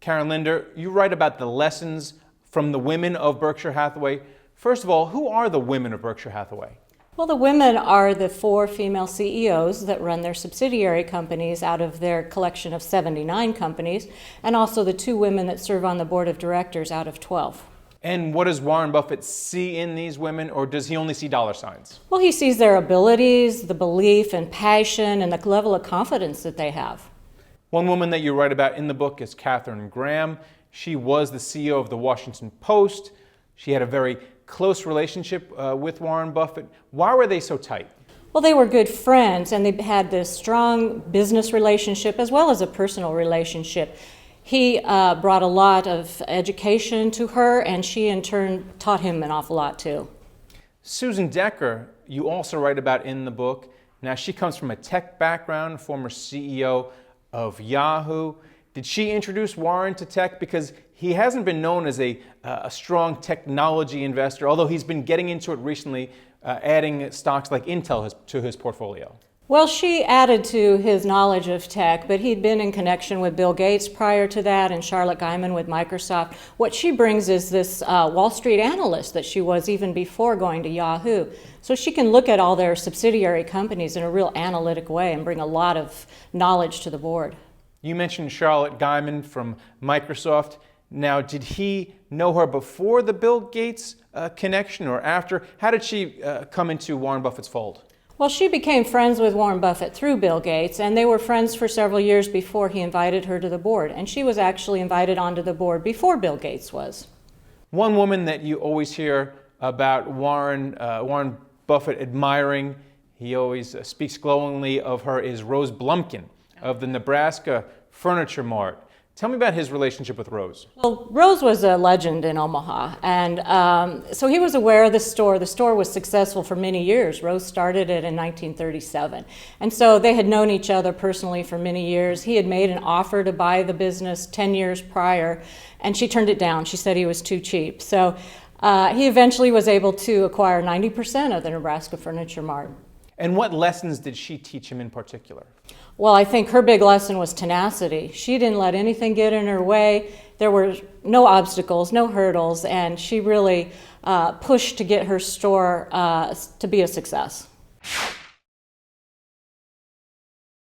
Karen Linder, you write about the lessons from the women of Berkshire Hathaway. First of all, who are the women of Berkshire Hathaway? Well, the women are the 4 female CEOs that run their subsidiary companies out of their collection of 79 companies, and also the 2 women that serve on the board of directors out of 12. And what does Warren Buffett see in these women, or does he only see dollar signs? Well, he sees their abilities, the belief and passion, and the level of confidence that they have. One woman that you write about in the book is Katharine Graham. She was the CEO of the Washington Post. She had a very close relationship with Warren Buffett. Why were they so tight? Well, they were good friends, and they had this strong business relationship as well as a personal relationship. He brought a lot of education to her, and she in turn taught him an awful lot too. Susan Decker, you also write about in the book. Now, she comes from a tech background, former CEO of Yahoo. Did she introduce Warren to tech? Because he hasn't been known as a strong technology investor, although he's been getting into it recently, adding stocks like Intel to his portfolio. Well, she added to his knowledge of tech, but he'd been in connection with Bill Gates prior to that and Charlotte Guyman with Microsoft. What she brings is this Wall Street analyst that she was even before going to Yahoo. So she can look at all their subsidiary companies in a real analytic way and bring a lot of knowledge to the board. You mentioned Charlotte Guyman from Microsoft. Now, did he know her before the Bill Gates connection or after? How did she come into Warren Buffett's fold? Well, she became friends with Warren Buffett through Bill Gates, and they were friends for several years before he invited her to the board. And she was actually invited onto the board before Bill Gates was. One woman that you always hear about Warren Buffett admiring, he always speaks glowingly of her, is Rose Blumkin of the Nebraska Furniture Mart. Tell me about his relationship with Rose. Well, Rose was a legend in Omaha, and so he was aware of the store. The store was successful for many years. Rose started it in 1937, and so they had known each other personally for many years. He had made an offer to buy the business 10 years prior, and she turned it down. She said he was too cheap. So he eventually was able to acquire 90% of the Nebraska Furniture Mart. And what lessons did she teach him in particular? Well, I think her big lesson was tenacity. She didn't let anything get in her way. There were no obstacles, no hurdles, and she really pushed to get her store to be a success.